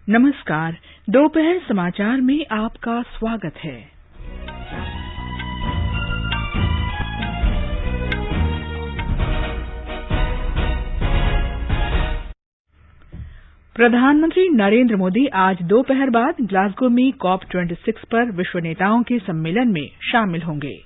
नमस्कार। दोपहर समाचार में आपका स्वागत है। प्रधानमंत्री नरेंद्र मोदी आज दोपहर बाद ग्लासगो में COP26 पर विश्व नेताओं के सम्मेलन में शामिल होंगे।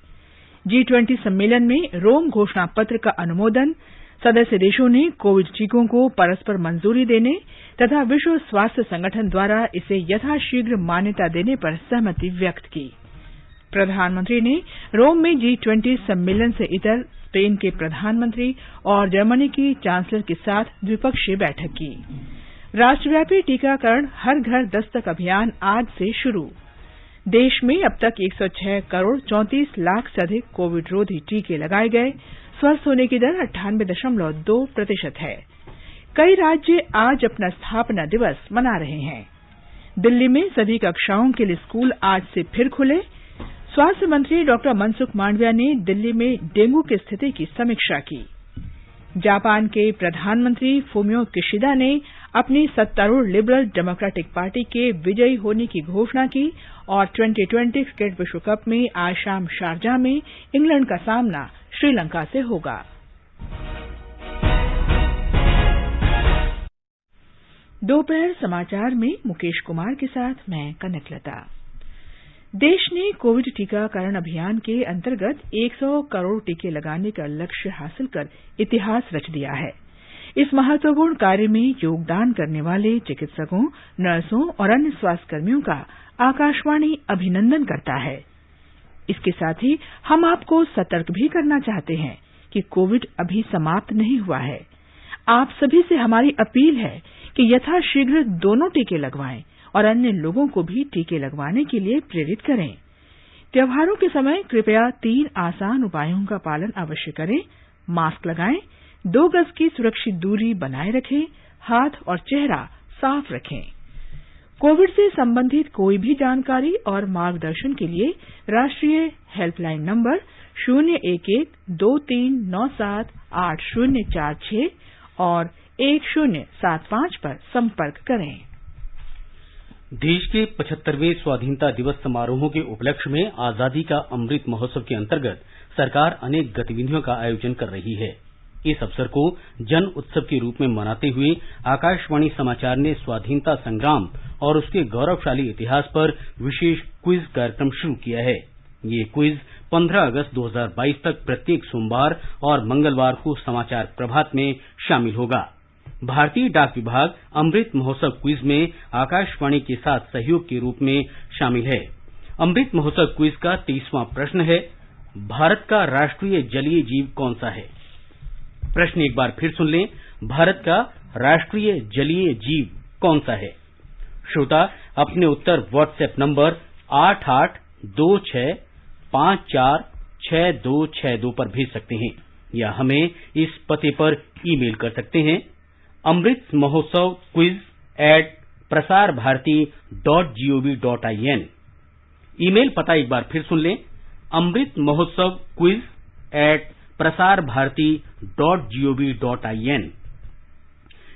G20 सम्मेलन में रोम घोषणा पत्र का अनुमोदन, सदस्य देशों ने कोविड टीकों को परस्पर मंजूरी देने तथा विश्व स्वास्थ्य संगठन द्वारा इसे यथाशीघ्र मान्यता देने पर सहमति व्यक्त की। प्रधानमंत्री ने रोम में G20 सम्मेलन से इतर स्पेन के प्रधानमंत्री और जर्मनी की चांसलर के साथ द्विपक्षीय बैठक की। राष्ट्रव्यापी टीकाकरण हर घर दस्तक अभियान आज से शुरू। देश में अब तक 106 करोड़ 34 लाख से अधिक कोविड रोधी टीके लगाए गए। स्वस्थ होने की दर 98.2% है। कई राज्य आज अपना स्थापना दिवस मना रहे हैं। दिल्ली में सभी कक्षाओं के लिए स्कूल आज से फिर खुले। स्वास्थ्य मंत्री डॉ मनसुख मांडविया ने दिल्ली में डेंगू की स्थिति की समीक्षा की। जापान के प्रधानमंत्री फूमियो किशिदा ने अपनी सत्तारूढ़ लिबरल डेमोक्रेटिक पार्टी के विजयी होने की घोषणा की और 2020 क्रिकेट विश्व कप में आज शाम शारजाह में इंग्लैंड का सामना श्रीलंका से होगा। दोपहर समाचार में मुकेश कुमार के साथ मैं कनकलता। देश ने कोविड टीकाकरण अभियान के अंतर्गत 100 करोड़ टीके लगाने का लक्ष्य हासिल कर इतिहास रच दिया है। इस महत्वपूर्ण कार्य में योगदान करने वाले चिकित्सकों, नर्सों और अन्य स्वास्थ्यकर्मियों का आकाशवाणी अभिनंदन करता है। इसके साथ ही हम आपको सतर्क भी करना चाहते हैं कि कोविड अभी समाप्त नहीं हुआ है। आप सभी से हमारी अपील है कि यथाशीघ्र दोनों टीके लगवाएं और अन्य लोगों को भी टीके लगवाने के लिए प्रेरित करें। त्योहारों के समय कृपया 3 आसान उपायों का पालन अवश्य करें। मास्क लगाएं, 2 गज की सुरक्षित दूरी बनाए रखें, हाथ और चेहरा साफ रखें। कोविड से संबंधित कोई भी जानकारी और मार्गदर्शन के लिए राष्ट्रीय हेल्पलाइन नंबर 011-2397-8046 और 1075 पर संपर्क करें। देश के 75वें स्वाधीनता दिवस समारोहों के उपलक्ष्य में आजादी का अमृत महोत्सव के अंतर्गत सरकार अनेक गतिविधियों का आयोजन कर रही है। इस अवसर को जन उत्सव के रूप में मनाते हुए आकाशवाणी समाचार ने स्वाधीनता संग्राम और उसके गौरवशाली इतिहास पर विशेष क्विज कार्यक्रम शुरू किया है। ये क्विज 15 अगस्त 2022 तक प्रत्येक सोमवार और मंगलवार को समाचार प्रभात में शामिल होगा। भारतीय डाक विभाग अमृत महोत्सव क्विज में आकाशवाणी के साथ सहयोग के रूप में शामिल है। अमृत महोत्सव क्विज का 23वां प्रश्न है, भारत का राष्ट्रीय जलीय जीव कौन सा है? प्रश्न एक बार फिर सुन लें, भारत का राष्ट्रीय जलीय जीव कौन सा है? श्रोता अपने उत्तर व्हाट्सएप नंबर 8826546262 पर भेज सकते हैं या हमें इस पते पर ईमेल कर सकते हैं amritmahotsav@prasarbharati.gov.in। ईमेल पता एक बार फिर सुन लें, amritmahotsav@prasarbharati.gov.in।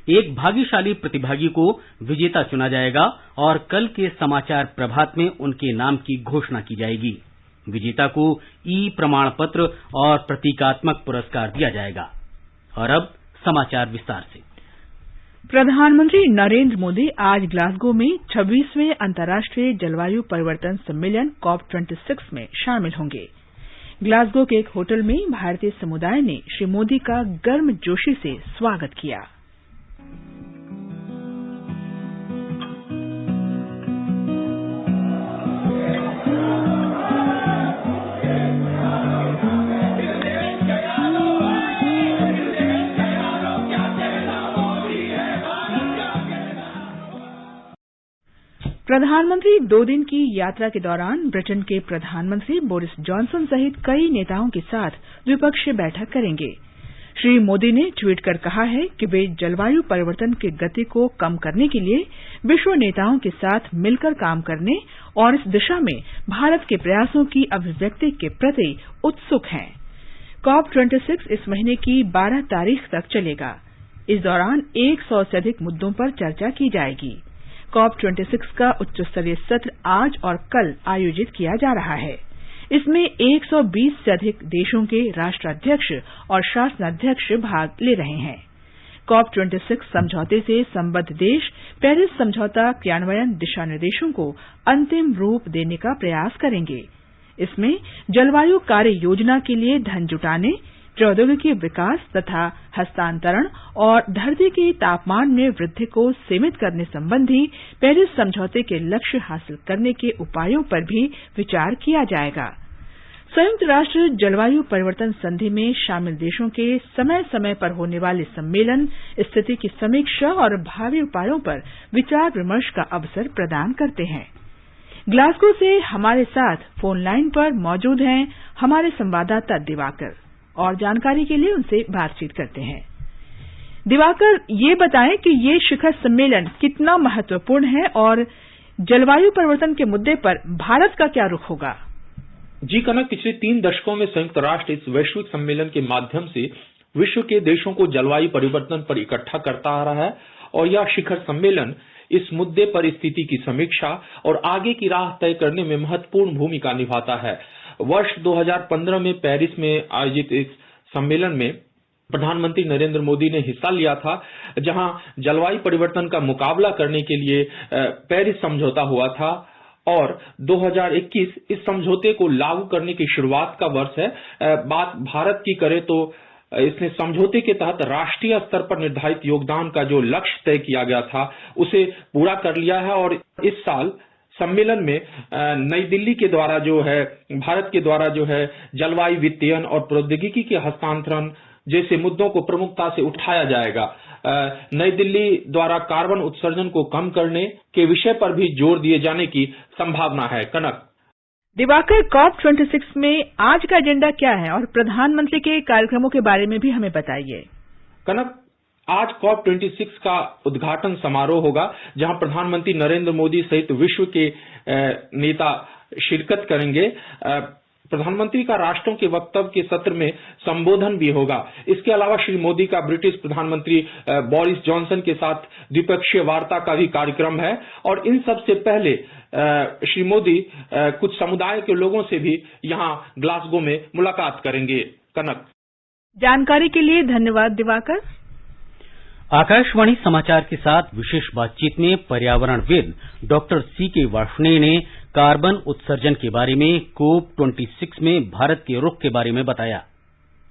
एक भाग्यशाली प्रतिभागी को विजेता चुना जाएगा और कल के समाचार प्रभात में उनके नाम की घोषणा की जाएगी। विजेता को प्रमाण पत्र और प्रतीकात्मक पुरस्कार दिया जाएगा। और अब समाचार विस्तार से। प्रधानमंत्री नरेंद्र मोदी आज ग्लासगो में 26वें अंतर्राष्ट्रीय जलवायु परिवर्तन सम्मेलन COP26 में शामिल होंगे। ग्लासगो के एक होटल में भारतीय समुदाय ने श्री मोदी का गर्मजोशी से स्वागत किया। प्रधानमंत्री 2 दिन की यात्रा के दौरान ब्रिटेन के प्रधानमंत्री बोरिस जॉनसन सहित कई नेताओं के साथ द्विपक्षीय बैठक करेंगे। श्री मोदी ने ट्वीट कर कहा है कि वे जलवायु परिवर्तन की गति को कम करने के लिए विश्व नेताओं के साथ मिलकर काम करने और इस दिशा में भारत के प्रयासों की अभिव्यक्ति के प्रति उत्सुक हैं। COP26 इस महीने की 12 तारीख तक चलेगा। इस दौरान 100 से अधिक मुद्दों पर चर्चा की जाएगी। COP26 का उच्च स्तरीय सत्र आज और कल आयोजित किया जा रहा है। इसमें 120 से अधिक देशों के राष्ट्राध्यक्ष और शासनाध्यक्ष भाग ले रहे हैं। COP26 समझौते से संबद्ध देश पेरिस समझौता क्रियान्वयन दिशा निर्देशों को अंतिम रूप देने का प्रयास करेंगे। इसमें जलवायु कार्य योजना के लिए धन जुटाने, प्रौद्योगिकी विकास तथा हस्तांतरण और धरती के तापमान में वृद्धि को सीमित करने संबंधी पेरिस समझौते के लक्ष्य हासिल करने के उपायों पर भी विचार किया जाएगा। संयुक्त राष्ट्र जलवायु परिवर्तन संधि में शामिल देशों के समय समय पर होने वाले सम्मेलन स्थिति की समीक्षा और भावी उपायों पर विचार विमर्श का अवसर प्रदान करते हैं। ग्लासगो से हमारे साथ फोन लाइन पर मौजूद हैं हमारे संवाददाता दिवाकर, और जानकारी के लिए उनसे बातचीत करते हैं। दिवाकर, ये बताएं कि ये शिखर सम्मेलन कितना महत्वपूर्ण है और जलवायु परिवर्तन के मुद्दे पर भारत का क्या रुख होगा? जी कनक, पिछले 3 दशकों में संयुक्त राष्ट्र इस वैश्विक सम्मेलन के माध्यम से विश्व के देशों को जलवायु परिवर्तन पर इकट्ठा करता आ रहा है और यह शिखर सम्मेलन इस मुद्दे पर स्थिति की समीक्षा और आगे की राह तय करने में महत्वपूर्ण भूमिका निभाता है। वर्ष 2015 में पेरिस में आयोजित इस सम्मेलन में प्रधानमंत्री नरेंद्र मोदी ने हिस्सा लिया था, जहां जलवायु परिवर्तन का मुकाबला करने के लिए पेरिस समझौता हुआ था और 2021 इस समझौते को लागू करने की शुरुआत का वर्ष है। बात भारत की करें तो इसने समझौते के तहत राष्ट्रीय स्तर पर निर्धारित योगदान का जो लक्ष्य तय किया गया था उसे पूरा कर लिया है और इस साल सम्मेलन में नई दिल्ली के द्वारा जो है भारत के द्वारा जो है जलवायु वित्तीयन और प्रौद्योगिकी के हस्तांतरण जैसे मुद्दों को प्रमुखता से उठाया जाएगा। नई दिल्ली द्वारा कार्बन उत्सर्जन को कम करने के विषय पर भी जोर दिए जाने की संभावना है। कनक दिवाकर, COP26 में आज का एजेंडा क्या है और प्रधानमंत्री के कार्यक्रमों के बारे में भी हमें बताइए। कनक, आज COP26 का उद्घाटन समारोह होगा, जहां प्रधानमंत्री नरेंद्र मोदी सहित विश्व के नेता शिरकत करेंगे। प्रधानमंत्री का राष्ट्रों के वक्तव्य के सत्र में संबोधन भी होगा। इसके अलावा श्री मोदी का ब्रिटिश प्रधानमंत्री बोरिस जॉनसन के साथ द्विपक्षीय वार्ता का भी कार्यक्रम है और इन सब से पहले श्री मोदी कुछ समुदाय के लोगों से भी यहां ग्लासगो में मुलाकात करेंगे। कनक, जानकारी के लिए धन्यवाद दिवाकर। आकाशवाणी समाचार के साथ विशेष बातचीत में पर्यावरणविद डॉक्टर C.K. वार्ष्णेय ने कार्बन उत्सर्जन के बारे में COP26 में भारत के रुख के बारे में बताया।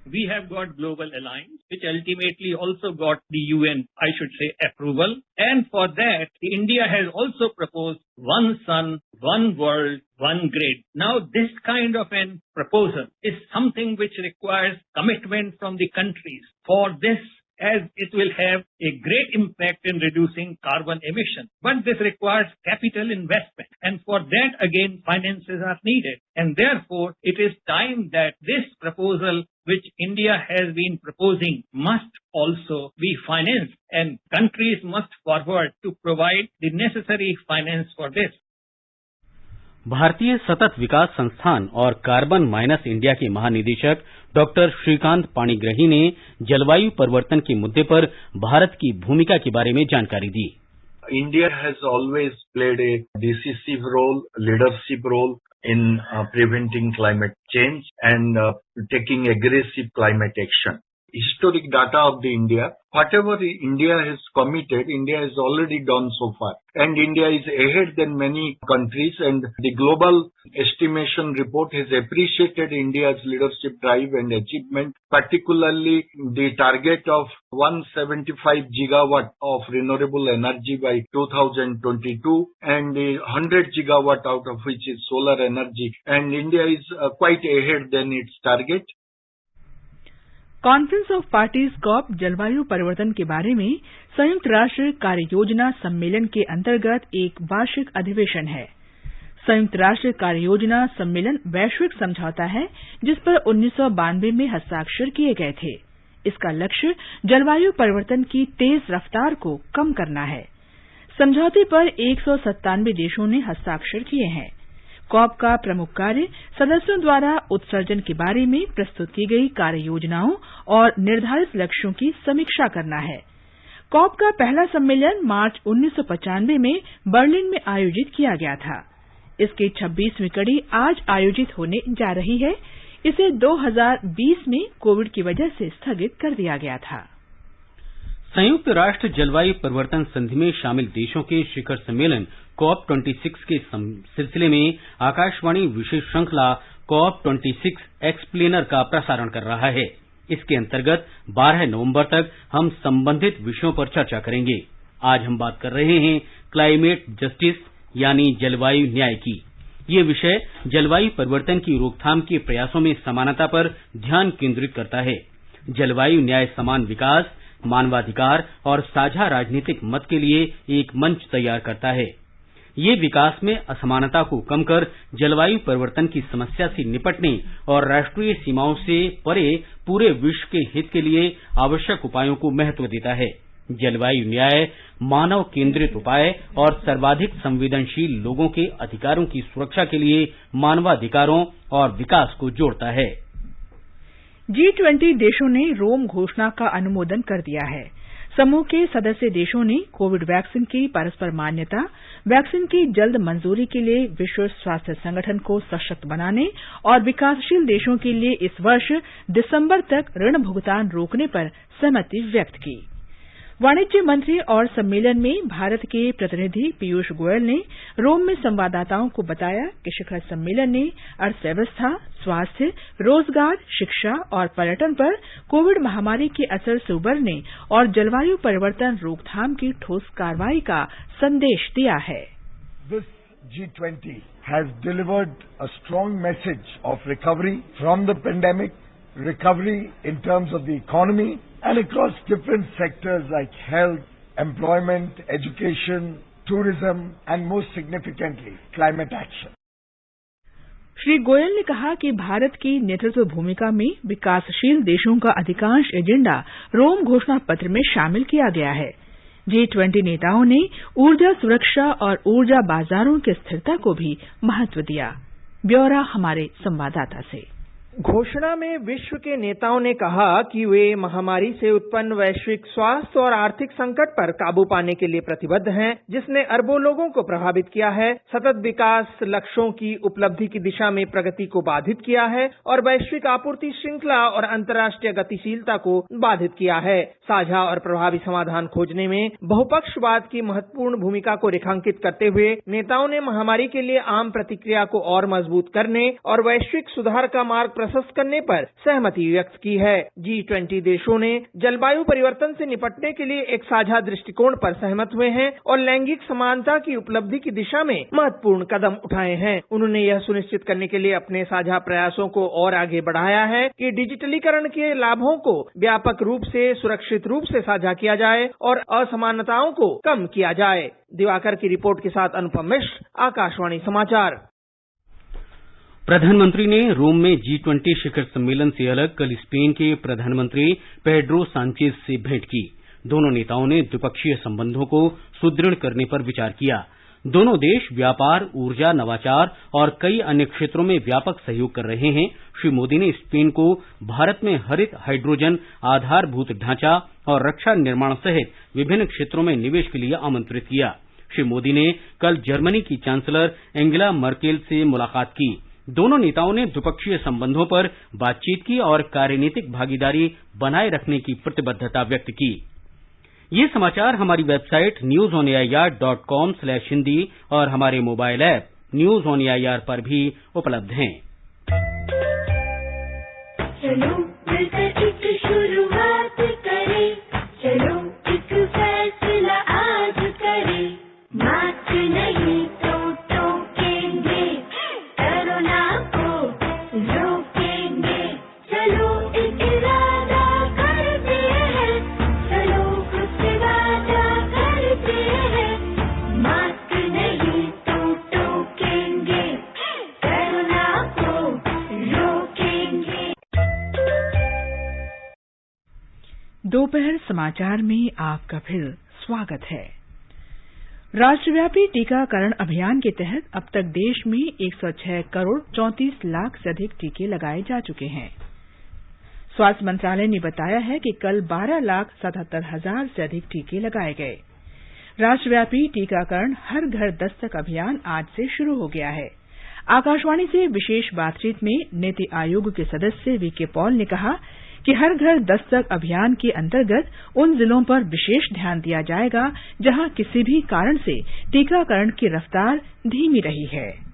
We have got Global Alliance, which ultimately also got the UN, I should say, approval. And for that, India has also proposed one sun, one world, one grid. Now, this kind of an proposal is something which requires commitment from the countries. For this, as it will have a great impact in reducing carbon emission. But this requires capital investment. And for that, again, finances are needed. And therefore, it is time that this proposal which India has been proposing must also be financed. And countries must forward to provide the necessary finance for this. भारतीय सतत विकास संस्थान और carbon minus India के महानिदेशक doctor Shrikant Panigrahi ने जलवायु परिवर्तन के मुद्दे पर भारत की भूमिका के बारे में जानकारी दी। India has always played a decisive role, leadership role in preventing climate change and taking aggressive climate action. Historic data of the India, whatever India has committed, India has already done so far. And India is ahead than many countries, and the global estimation report has appreciated India's leadership drive and achievement, particularly the target of 175 gigawatt of renewable energy by 2022 and 100 gigawatt out of which is solar energy. And India is quite ahead than its target. Conference of parties COP जलवायु परिवर्तन के बारे में संयुक्त राष्ट्र कार्य योजना सम्मेलन के अंतर्गत एक वार्षिक अधिवेशन है। संयुक्त राष्ट्र कार्य योजना सम्मेलन वैश्विक समझौता है जिस पर 1992 में हस्ताक्षर किए गए थे। इसका लक्ष्य जलवायु परिवर्तन की तेज रफ्तार को कम करना है। समझौते पर 197 देशों ने हस्ताक्षर किए हैं। COP का प्रमुख कार्य सदस्यों द्वारा उत्सर्जन के बारे में प्रस्तुत की गई कार्य योजनाओं और निर्धारित लक्ष्यों की समीक्षा करना है। कॉप का पहला सम्मेलन मार्च 1995 में बर्लिन में आयोजित किया गया था। इसकी 26वीं कड़ी आज आयोजित होने जा रही है। इसे 2020 में कोविड की वजह से स्थगित कर दिया गया था। संयुक्त राष्ट्र जलवायु परिवर्तन संधि में शामिल देशों के शिखर सम्मेलन कॉप 26 के सिलसिले में आकाशवाणी विशेष श्रृंखला कॉप 26 एक्सप्लेनर का प्रसारण कर रहा है। इसके अंतर्गत 12 नवंबर तक हम संबंधित विषयों पर चर्चा करेंगे। आज हम बात कर रहे हैं क्लाइमेट जस्टिस यानी जलवायु न्याय की। ये विषय जलवायु परिवर्तन की रोकथाम के प्रयासों में समानता पर ध्यान केंद्रित करता है। जलवायु न्याय समान विकास, मानवाधिकार और साझा राजनीतिक मत के लिए एक मंच तैयार करता है। ये विकास में असमानता को कम कर जलवायु परिवर्तन की समस्या से निपटने और राष्ट्रीय सीमाओं से परे पूरे विश्व के हित के लिए आवश्यक उपायों को महत्व देता है। जलवायु न्याय मानव केंद्रित उपाय और सर्वाधिक संवेदनशील लोगों के अधिकारों की सुरक्षा के लिए मानवाधिकारों और विकास को जोड़ता है। G20 देशों ने रोम घोषणा का अनुमोदन कर दिया है। समूह के सदस्य देशों ने कोविड वैक्सीन की परस्पर मान्यता, वैक्सीन की जल्द मंजूरी के लिए विश्व स्वास्थ्य संगठन को सशक्त बनाने और विकासशील देशों के लिए इस वर्ष दिसंबर तक ऋण भुगतान रोकने पर सहमति व्यक्त की। वाणिज्य मंत्री और सम्मेलन में भारत के प्रतिनिधि पीयूष गोयल ने रोम में संवाददाताओं को बताया कि शिखर सम्मेलन ने अर्थव्यवस्था, स्वास्थ्य, रोजगार, शिक्षा और पर्यटन पर कोविड महामारी के असर से उबरने और जलवायु परिवर्तन रोकथाम की ठोस कार्रवाई का संदेश दिया है। This G20 has delivered a strong message of recovery from the pandemic, recovery in terms of the economy and across different sectors like health, employment, education, tourism and most significantly climate action. Shri Goyal ने कहा कि भारत की नेतृत्व भूमिका में विकासशील देशों का अधिकांश एजेंडा रोम घोषणा पत्र में शामिल किया गया है। G20 नेताओं ने ऊर्जा सुरक्षा और ऊर्जा बाजारों की स्थिरता को भी महत्व दिया। ब्यौरा हमारे संवाददाता से। घोषणा में विश्व के नेताओं ने कहा कि वे महामारी से उत्पन्न वैश्विक स्वास्थ्य और आर्थिक संकट पर काबू पाने के लिए प्रतिबद्ध हैं, जिसने अरबों लोगों को प्रभावित किया है, सतत विकास लक्ष्यों की उपलब्धि की दिशा में प्रगति को बाधित किया है और वैश्विक आपूर्ति श्रृंखला और अंतर्राष्ट्रीय गतिशीलता को बाधित किया है। साझा और प्रभावी समाधान खोजने में बहुपक्षवाद की महत्वपूर्ण भूमिका को रेखांकित करते हुए नेताओं ने महामारी के लिए आम प्रतिक्रिया को और मजबूत करने और वैश्विक सुधार का मार्ग प्रशस्त करने पर सहमति व्यक्त की है। G20 देशों ने जलवायु परिवर्तन से निपटने के लिए एक साझा दृष्टिकोण पर सहमत हुए हैं और लैंगिक समानता की उपलब्धि की दिशा में महत्वपूर्ण कदम उठाए हैं। उन्होंने यह सुनिश्चित करने के लिए अपने साझा प्रयासों को और आगे बढ़ाया है कि डिजिटलीकरण के लाभों को व्यापक रूप से सुरक्षित रूप से साझा किया जाए और असमानताओं को कम किया जाए। दिवाकर की रिपोर्ट के साथ अनुपम मिश्र, आकाशवाणी समाचार। प्रधानमंत्री ने रोम में G20 शिखर सम्मेलन से अलग कल स्पेन के प्रधानमंत्री पेड्रो सांचेज से भेंट की। दोनों नेताओं ने द्विपक्षीय संबंधों को सुदृढ़ करने पर विचार किया। दोनों देश व्यापार, ऊर्जा, नवाचार और कई अन्य क्षेत्रों में व्यापक सहयोग कर रहे हैं। श्री मोदी ने स्पेन को भारत में हरित हाइड्रोजन, आधारभूत ढांचा और रक्षा निर्माण सहित विभिन्न क्षेत्रों में निवेश के लिए आमंत्रित किया। श्री मोदी ने कल जर्मनी की चांसलर एंगेला मर्केल से मुलाकात की। दोनों नेताओं ने द्विपक्षीय संबंधों पर बातचीत की और कार्यनीतिक भागीदारी बनाए रखने की प्रतिबद्धता व्यक्त की। ये समाचार हमारी वेबसाइट newsonair.com/hindi और हमारे mobile app news on AIR पर भी उपलब्ध हैं। चलो मिलकर एक शुरुआत करें, चलो एक फैसला आज करें, मास्क नहीं तो टोकेंगे, कोरोना को रोकेंगे, चलो एक इरादा करते हैं, चलो खुद से वादा करते हैं, मास्क नहीं तो टोकेंगे, कोरोना को रोकेंगे। दोपहर समाचार में आपका फिर स्वागत है। राष्ट्रव्यापी टीकाकरण अभियान के तहत अब तक देश में 106 करोड़ 34 लाख से अधिक टीके लगाए जा चुके हैं। स्वास्थ्य मंत्रालय ने बताया है कि कल 12,77,000 से अधिक टीके लगाए गए। राष्ट्रव्यापी टीकाकरण हर घर दस्तक अभियान आज से शुरू हो गया है। आकाशवाणी से विशेष बातचीत में नीति आयोग के सदस्य वीके पॉल ने कहा कि हर घर दस्तक अभियान के अंतर्गत उन जिलों पर विशेष ध्यान दिया जाएगा जहां किसी भी कारण से टीकाकरण की रफ्तार धीमी रही है।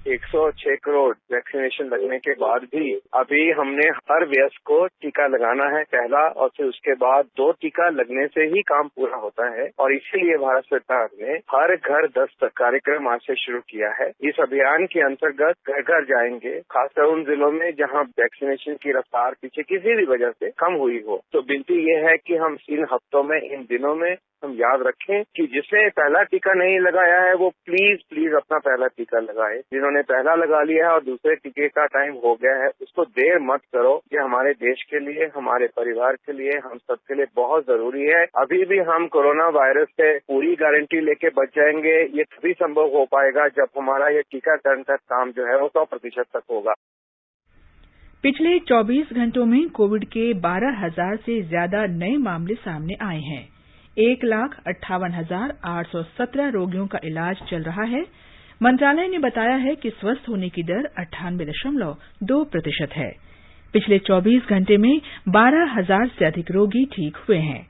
106 करोड़ वैक्सीनेशन लगने के बाद भी अभी हमने हर वयस्क को टीका लगाना है पहला, और फिर उसके बाद 2 टीका लगने से ही काम पूरा होता है। और इसीलिए भारत सरकार ने हर घर दस्तक कार्यक्रम आज से शुरू किया है। इस अभियान के अंतर्गत घर घर जाएंगे, खासकर उन जिलों में जहां वैक्सीनेशन की रफ्तार पीछे किसी भी वजह से कम हुई हो। तो विनती ये है कि हम इन हफ्तों में, इन दिनों में हम याद रखें कि जिसने पहला टीका नहीं लगाया है वो प्लीज अपना पहला टीका लगाए। जिन्होंने पहला लगा लिया है और दूसरे टीके का टाइम हो गया है, उसको देर मत करो। ये हमारे देश के लिए, हमारे परिवार के लिए, हम सबके लिए बहुत जरूरी है। अभी भी हम कोरोना वायरस से पूरी गारंटी लेके बच जाएंगे। ये तभी संभव हो पाएगा जब हमारा ये टीकाकरण का काम जो है वो 100% तक होगा। पिछले 24 घंटों में कोविड के 12,000 से ज्यादा नए मामले सामने आए हैं। 1,58,817 रोगियों का इलाज चल रहा है। मंत्रालय ने बताया है कि स्वस्थ होने की दर 98.2% है। पिछले 24 घंटे में 12,000 से अधिक रोगी ठीक हुए हैं।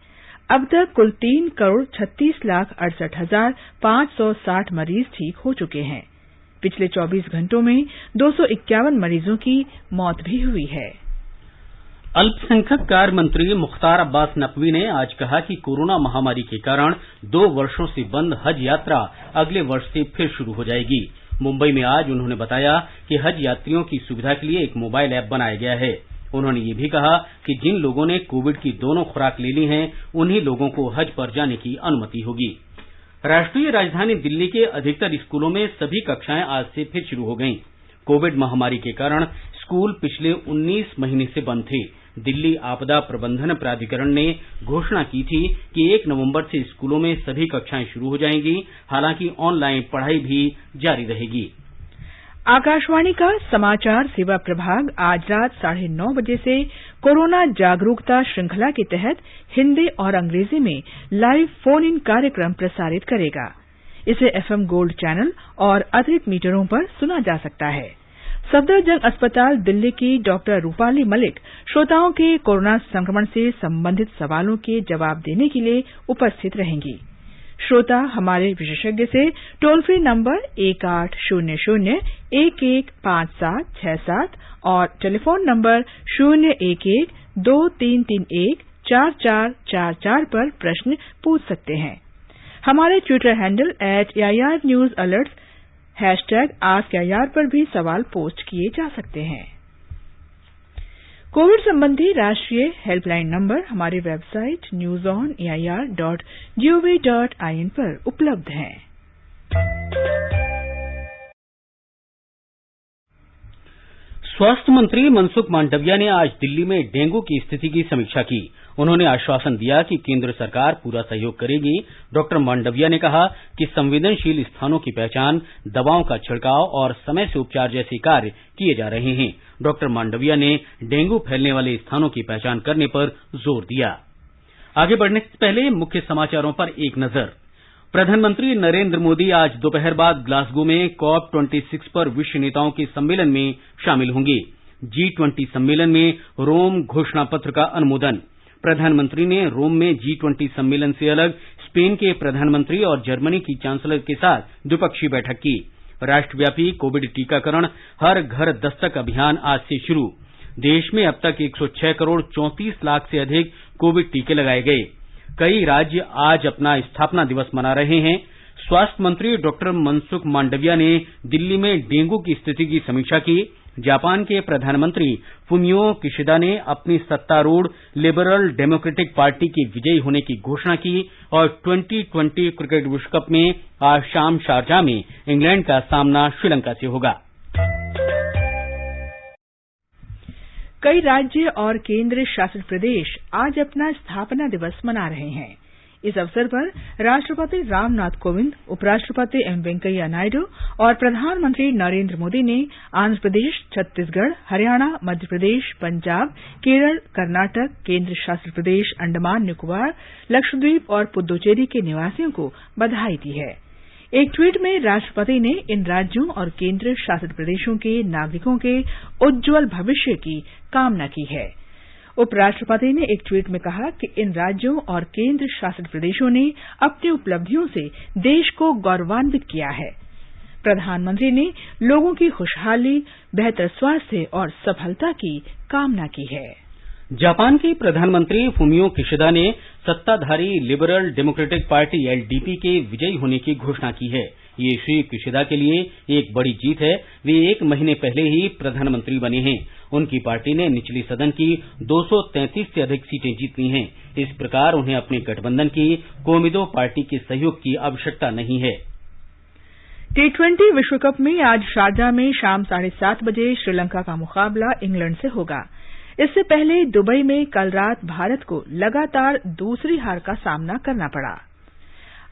अब तक कुल 3,36,68,560 मरीज ठीक हो चुके हैं। पिछले 24 घंटों में 251 मरीजों की मौत भी हुई है। अल्पसंख्यक कार्य मंत्री मुख्तार अब्बास नकवी ने आज कहा कि कोरोना महामारी के कारण 2 वर्षों से बंद हज यात्रा अगले वर्ष से फिर शुरू हो जाएगी। मुंबई में आज उन्होंने बताया कि हज यात्रियों की सुविधा के लिए एक मोबाइल ऐप बनाया गया है। उन्होंने ये भी कहा कि जिन लोगों ने कोविड की दोनों खुराक ले ली हैं, उन्हीं लोगों को हज पर जाने की अनुमति होगी। राष्ट्रीय राजधानी दिल्ली के अधिकतर स्कूलों में सभी कक्षाएं आज से फिर शुरू हो गईं। कोविड महामारी के कारण स्कूल पिछले 19 महीने से बंद थे। दिल्ली आपदा प्रबंधन प्राधिकरण ने घोषणा की थी कि 1 नवंबर से स्कूलों में सभी कक्षाएं शुरू हो जाएंगी। हालांकि ऑनलाइन पढ़ाई भी जारी रहेगी। आकाशवाणी का समाचार सेवा प्रभाग आज रात 9:30 बजे से कोरोना जागरूकता श्रृंखला के तहत हिंदी और अंग्रेजी में लाइव फोन इन कार्यक्रम प्रसारित करेगा। इसे FM गोल्ड चैनल और अतिरिक्त मीटरों पर सुना जा सकता है। सफदरजंग अस्पताल दिल्ली की डॉक्टर रूपाली मलिक श्रोताओं के कोरोना संक्रमण से संबंधित सवालों के जवाब देने के लिए उपस्थित रहेंगी। श्रोता हमारे विशेषज्ञ से टोल फ्री नंबर 1800-115767 और टेलीफोन नंबर 011-2331-4444 पर प्रश्न पूछ सकते हैं। हमारे ट्विटर हैंडल @AIRNewsAlerts #AskAIR पर भी सवाल पोस्ट किए जा सकते हैं। कोविड संबंधी राष्ट्रीय हेल्पलाइन नंबर हमारी वेबसाइट newsonair.gov.in पर उपलब्ध हैं। स्वास्थ्य मंत्री मनसुख मांडविया ने आज दिल्ली में डेंगू की स्थिति की समीक्षा की। उन्होंने आश्वासन दिया कि केंद्र सरकार पूरा सहयोग करेगी। डॉक्टर मांडविया ने कहा कि संवेदनशील स्थानों की पहचान, दवाओं का छिड़काव और समय से उपचार जैसे कार्य किए जा रहे हैं। डॉक्टर मांडविया ने डेंगू फैलने वाले स्थानों की पहचान करने पर जोर दिया। आगे बढ़ने से पहले मुख्य समाचारों पर एक नजर। प्रधानमंत्री नरेंद्र मोदी आज दोपहर बाद ग्लासगो में COP26 पर विश्व नेताओं के सम्मेलन में शामिल होंगे। G20 सम्मेलन में रोम घोषणा पत्र का अनुमोदन। प्रधानमंत्री ने रोम में G20 सम्मेलन से अलग स्पेन के प्रधानमंत्री और जर्मनी की चांसलर के साथ द्विपक्षीय बैठक की। राष्ट्रव्यापी कोविड टीकाकरण हर घर दस्तक अभियान आज से शुरू। देश में अब तक 106 करोड़ 34 लाख से अधिक कोविड टीके लगाए गए। कई राज्य आज अपना स्थापना दिवस मना रहे हैं। स्वास्थ्य मंत्री डॉक्टर मनसुख मांडविया ने दिल्ली में डेंगू की स्थिति की समीक्षा की। जापान के प्रधानमंत्री फुमियो किशिदा ने अपनी सत्तारूढ़ लिबरल डेमोक्रेटिक पार्टी के विजयी होने की घोषणा की और 2020 क्रिकेट विश्व कप में आज शाम शारजाह में इंग्लैंड का सामना श्रीलंका से होगा। कई राज्य और केंद्र शासित प्रदेश आज अपना स्थापना दिवस मना रहे हैं। इस अवसर पर राष्ट्रपति रामनाथ कोविंद, उपराष्ट्रपति एम वेंकैया नायडू और प्रधानमंत्री नरेंद्र मोदी ने आंध्र प्रदेश, छत्तीसगढ़, हरियाणा, मध्य प्रदेश, पंजाब, केरल, कर्नाटक, केंद्र शासित प्रदेश अंडमान निकोबार, लक्षद्वीप और पुद्दुचेरी के निवासियों को बधाई दी है। एक ट्वीट में राष्ट्रपति ने इन राज्यों और केंद्र शासित प्रदेशों के नागरिकों के उज्जवल भविष्य की कामना की है। उपराष्ट्रपति ने एक ट्वीट में कहा कि इन राज्यों और केंद्र शासित प्रदेशों ने अपनी उपलब्धियों से देश को गौरवान्वित किया है। प्रधानमंत्री ने लोगों की खुशहाली, बेहतर स्वास्थ्य और सफलता की कामना की है। जापान के प्रधानमंत्री फुमियो किशिदा ने सत्ताधारी लिबरल डेमोक्रेटिक पार्टी एलडीपी के विजयी होने की घोषणा की है। ये श्री किशिदा के लिए एक बड़ी जीत है। वे 1 महीने पहले ही प्रधानमंत्री बने हैं। उनकी पार्टी ने निचली सदन की 233 से अधिक सीटें जीत ली हैं। इस प्रकार उन्हें अपने गठबंधन की कोमिदो पार्टी के सहयोग की आवश्यकता नहीं है। T20 विश्व कप में आज शारजाह में शाम 7:30 बजे श्रीलंका का मुकाबला इंग्लैंड से होगा। इससे पहले दुबई में कल रात भारत को लगातार दूसरी हार का सामना करना पड़ा।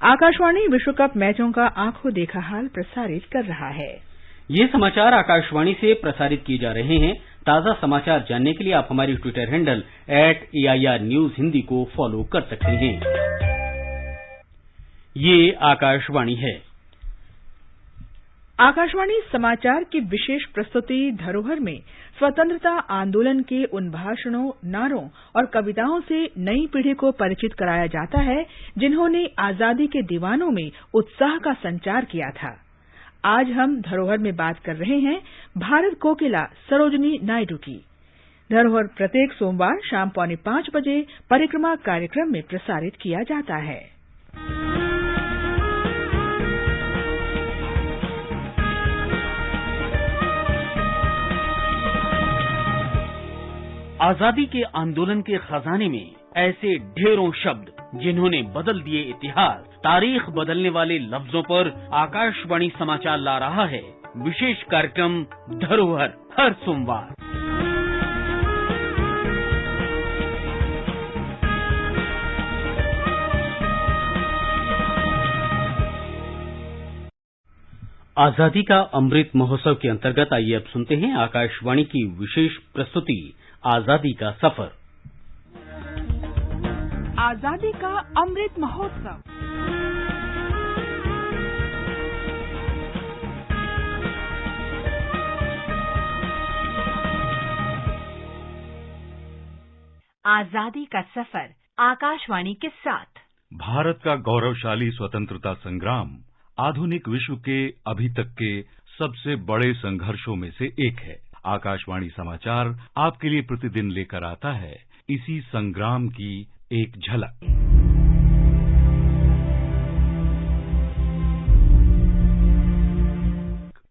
आकाशवाणी विश्व कप मैचों का आंखों देखा हाल प्रसारित कर रहा है। ये समाचार आकाशवाणी से प्रसारित किए जा रहे हैं। ताजा समाचार जानने के लिए आप हमारी Twitter handle @AIR News Hindi को फॉलो कर सकते हैं। ये आकाशवाणी है। आकाशवाणी समाचार की विशेष प्रस्तुति धरोहर में स्वतंत्रता आंदोलन के उन भाषणों, नारों और कविताओं से नई पीढ़ी को परिचित कराया जाता है जिन्होंने आजादी के दीवानों में उत्साह का संचार किया था। आज हम धरोहर में बात कर रहे हैं भारत कोकिला सरोजिनी नायडू की। धरोहर प्रत्येक सोमवार शाम 4:45 बजे परिक्रमा कार्यक्रम में प्रसारित किया जाता है। आजादी के आंदोलन के खजाने में ऐसे ढेरों शब्द जिन्होंने बदल दिए इतिहास। तारीख बदलने वाले लफ्जों पर आकाशवाणी समाचार ला रहा है विशेष कार्यक्रम धरोहर, हर सोमवार। आजादी का अमृत महोत्सव के अंतर्गत आइए अब सुनते हैं आकाशवाणी की विशेष प्रस्तुति आजादी का सफर। आजादी का अमृत महोत्सव। आजादी का सफर आकाशवाणी के साथ। भारत का गौरवशाली स्वतंत्रता संग्राम आधुनिक विश्व के अभी तक के सबसे बड़े संघर्षों में से एक है। आकाशवाणी समाचार आपके लिए प्रतिदिन लेकर आता है इसी संग्राम की एक झलक।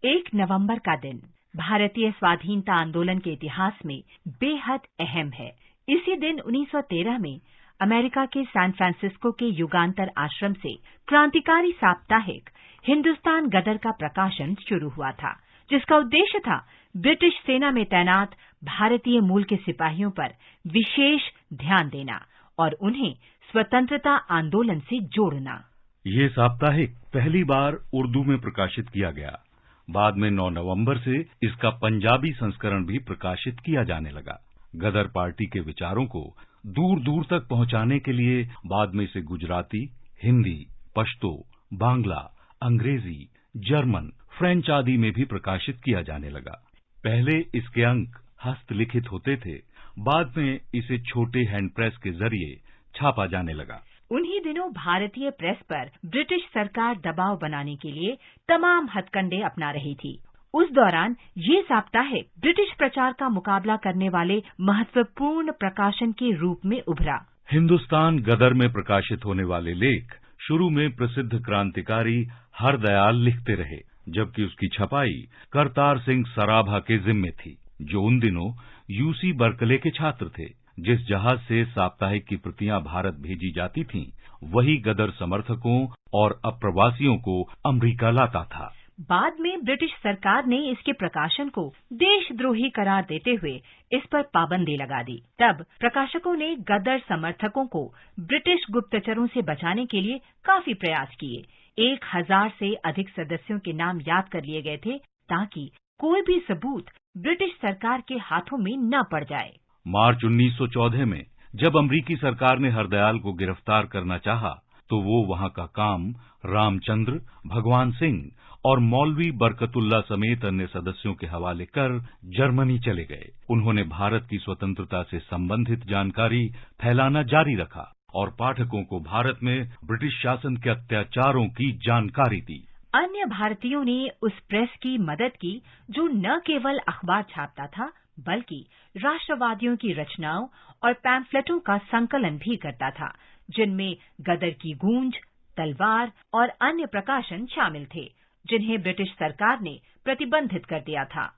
1 नवंबर का दिन भारतीय स्वाधीनता आंदोलन के इतिहास में बेहद अहम है। इसी दिन 1913 में अमेरिका के सैन फ्रांसिस्को के युगांतर आश्रम से क्रांतिकारी साप्ताहिक हिंदुस्तान गदर का प्रकाशन शुरू हुआ था, जिसका उद्देश्य था ब्रिटिश सेना में तैनात भारतीय मूल के सिपाहियों पर विशेष ध्यान देना और उन्हें स्वतंत्रता आंदोलन से जोड़ना। ये साप्ताहिक पहली बार उर्दू में प्रकाशित किया गया। बाद में 9 नवंबर से इसका पंजाबी संस्करण भी प्रकाशित किया जाने लगा। गदर पार्टी के विचारों को दूर दूर तक पहुंचाने के लिए बाद में इसे गुजराती, हिंदी, पश्तो, बांग्ला, अंग्रेजी, जर्मन, फ्रेंच आदि में भी प्रकाशित किया जाने लगा। पहले इसके अंक हस्तलिखित होते थे, बाद में इसे छोटे हैंड प्रेस के जरिए छापा जाने लगा। उन्हीं दिनों भारतीय प्रेस पर ब्रिटिश सरकार दबाव बनाने के लिए तमाम हथकंडे अपना रही थी। उस दौरान ये साप्ताहिक ब्रिटिश प्रचार का मुकाबला करने वाले महत्वपूर्ण प्रकाशन के रूप में उभरा। हिंदुस्तान गदर में प्रकाशित होने वाले लेख शुरू में प्रसिद्ध क्रांतिकारी हरदयाल लिखते रहे, जबकि उसकी छपाई करतार सिंह सराभा के जिम्मे थी, जो उन दिनों यूसी बर्कले के छात्र थे। जिस जहाज से साप्ताहिक की प्रतियां भारत भेजी जाती थीं, वही गदर समर्थकों और अप्रवासियों को अमेरिका लाता था। बाद में ब्रिटिश सरकार ने इसके प्रकाशन को देशद्रोही करार देते हुए इस पर पाबंदी लगा दी। तब प्रकाशकों ने गदर समर्थकों को ब्रिटिश गुप्तचरों से बचाने के लिए काफी प्रयास किए। 1000 से अधिक सदस्यों के नाम याद कर लिए गए थे ताकि कोई भी सबूत ब्रिटिश सरकार के हाथों में न पड़ जाए। मार्च 1914 में जब अमरीकी सरकार ने हरदयाल को गिरफ्तार करना चाहा, तो वो वहां का काम रामचंद्र, भगवान सिंह और मौलवी बरकतुल्ला समेत अन्य सदस्यों के हवाले कर जर्मनी चले गए। उन्होंने भारत की स्वतंत्रता से संबंधित जानकारी फैलाना जारी रखा और पाठकों को भारत में ब्रिटिश शासन के अत्याचारों की जानकारी दी। अन्य भारतीयों ने उस प्रेस की मदद की जो न केवल अखबार छापता था, बल्कि राष्ट्रवादियों की रचनाओं और पैम्फलेटों का संकलन भी करता था, जिनमें गदर की गूंज, तलवार और अन्य प्रकाशन शामिल थे, जिन्हें ब्रिटिश सरकार ने प्रतिबंधित कर दिया था।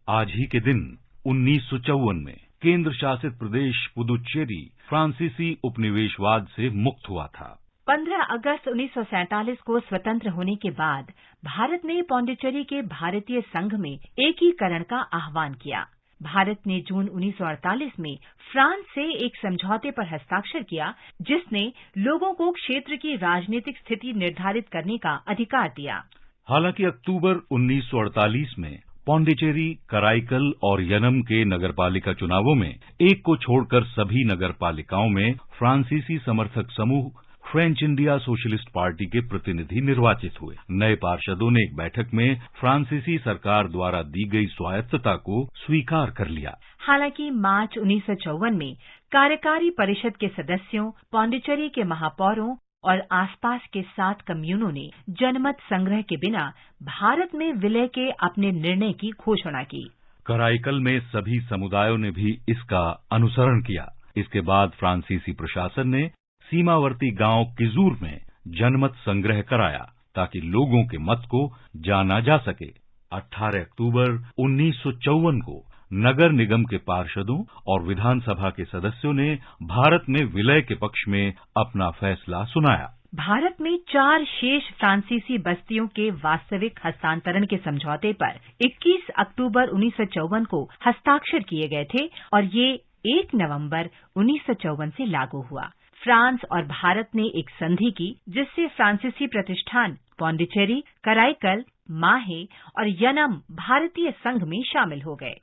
आज ही के दिन 1954 में केंद्र शासित प्रदेश पुदुचेरी फ्रांसीसी उपनिवेशवाद से मुक्त हुआ था। 15 अगस्त 1947 को स्वतंत्र होने के बाद भारत ने पौंडीचेरी के भारतीय संघ में एकीकरण का आह्वान किया। भारत ने जून 1948 में फ्रांस से एक समझौते पर हस्ताक्षर किया, जिसने लोगों को क्षेत्र की राजनीतिक स्थिति निर्धारित करने का अधिकार दिया। हालांकि अक्टूबर 1948 में पौंडीचेरी, कराईकल और यनम के नगरपालिका चुनावों में एक को छोड़कर सभी नगरपालिकाओं में फ्रांसीसी समर्थक समूह फ्रेंच इंडिया सोशलिस्ट पार्टी के प्रतिनिधि निर्वाचित हुए। नए पार्षदों ने एक बैठक में फ्रांसीसी सरकार द्वारा दी गई स्वायत्तता को स्वीकार कर लिया। हालांकि मार्च 1954 में कार्यकारी परिषद के सदस्यों, पौंडीचेरी के महापौरों और आसपास के 7 कम्यूनों ने जनमत संग्रह के बिना भारत में विलय के अपने निर्णय की घोषणा की। कराईकल में सभी समुदायों ने भी इसका अनुसरण किया। इसके बाद फ्रांसीसी प्रशासन ने सीमावर्ती गांव किजूर में जनमत संग्रह कराया ताकि लोगों के मत को जाना जा सके। 18 अक्टूबर 1954 को नगर निगम के पार्षदों और विधानसभा के सदस्यों ने भारत में विलय के पक्ष में अपना फैसला सुनाया। भारत में 4 शेष फ्रांसीसी बस्तियों के वास्तविक हस्तांतरण के समझौते पर 21 अक्टूबर 1954 को हस्ताक्षर किए गए थे और ये 1 नवंबर 1954 से लागू हुआ। फ्रांस और भारत ने एक संधि की, जिससे फ्रांसीसी प्रतिष्ठान पौंडीचेरी, कराईकल, माहे और यनम भारतीय संघ में शामिल हो गए।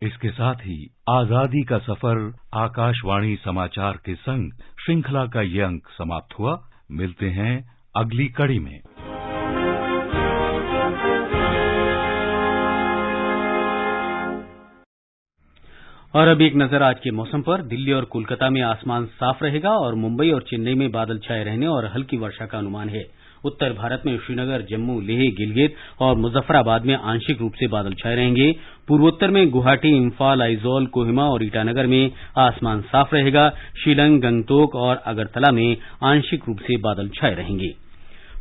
इसके साथ ही आजादी का सफर आकाशवाणी समाचार के संग श्रृंखला का ये अंक समाप्त हुआ। मिलते हैं अगली कड़ी में। और अब एक नजर आज के मौसम पर। दिल्ली और कोलकाता में आसमान साफ रहेगा और मुंबई और चेन्नई में बादल छाए रहने और हल्की वर्षा का अनुमान है। उत्तर भारत में श्रीनगर, जम्मू, लेह, गिलगित और मुजफ्फराबाद में आंशिक रूप से बादल छाए रहेंगे। पूर्वोत्तर में गुवाहाटी, इम्फाल, आइजोल, कोहिमा और ईटानगर में आसमान साफ रहेगा। शिलंग, गंगटोक और अगरतला में आंशिक रूप से बादल छाए रहेंगे।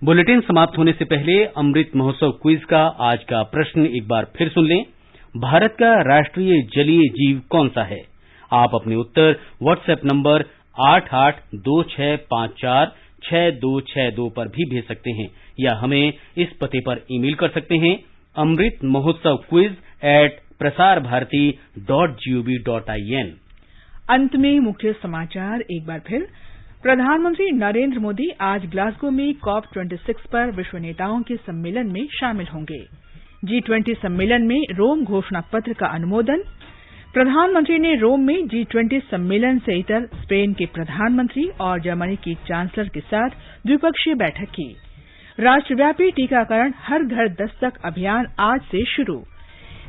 बुलेटिन समाप्त होने से पहले अमृत महोत्सव क्विज का आज का प्रश्न एक बार फिर सुन लें। भारत का राष्ट्रीय जलीय जीव कौन सा है? आप अपने उत्तर व्हाट्सएप नंबर 8826546262 पर भी भेज सकते हैं या हमें इस पते पर ईमेल कर सकते हैं amritmahotsav@prasarbharati.gov.in। अंत में मुख्य समाचार एक बार फिर। प्रधानमंत्री नरेंद्र मोदी आज ग्लासगो में COP26 पर विश्व नेताओं के सम्मेलन में शामिल होंगे। G20 सम्मेलन में रोम घोषणा पत्र का अनुमोदन। प्रधानमंत्री ने रोम में G20 सम्मेलन से इतर स्पेन के प्रधानमंत्री और जर्मनी की चांसलर के साथ द्विपक्षीय बैठक की। राष्ट्रव्यापी टीकाकरण हर घर दस्तक अभियान आज से शुरू।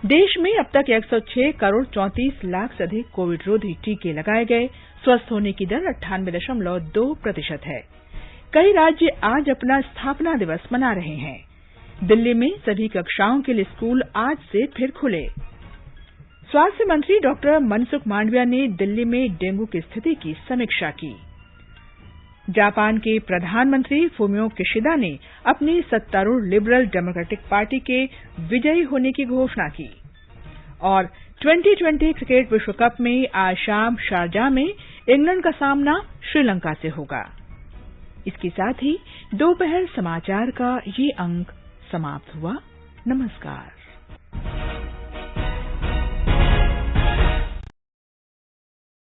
देश में अब तक 106 करोड़ 34 लाख से अधिक कोविड रोधी टीके लगाए गए। स्वस्थ होने की दर 98.2% है। कई राज्य आज अपना स्थापना दिवस मना रहे हैं। दिल्ली में सभी कक्षाओं के लिए स्कूल आज से फिर खुले। स्वास्थ्य मंत्री डॉक्टर मनसुख मांडविया ने दिल्ली में डेंगू की स्थिति की समीक्षा की। जापान के प्रधानमंत्री फुमियो किशिदा ने अपनी सत्तारूढ़ लिबरल डेमोक्रेटिक पार्टी के विजयी होने की घोषणा की। और 2020 क्रिकेट विश्व कप में आज शाम शारजाह में इंग्लैंड का सामना श्रीलंका से होगा। इसके साथ ही दोपहर समाचार का ये अंक समाप्त हुआ। नमस्कार।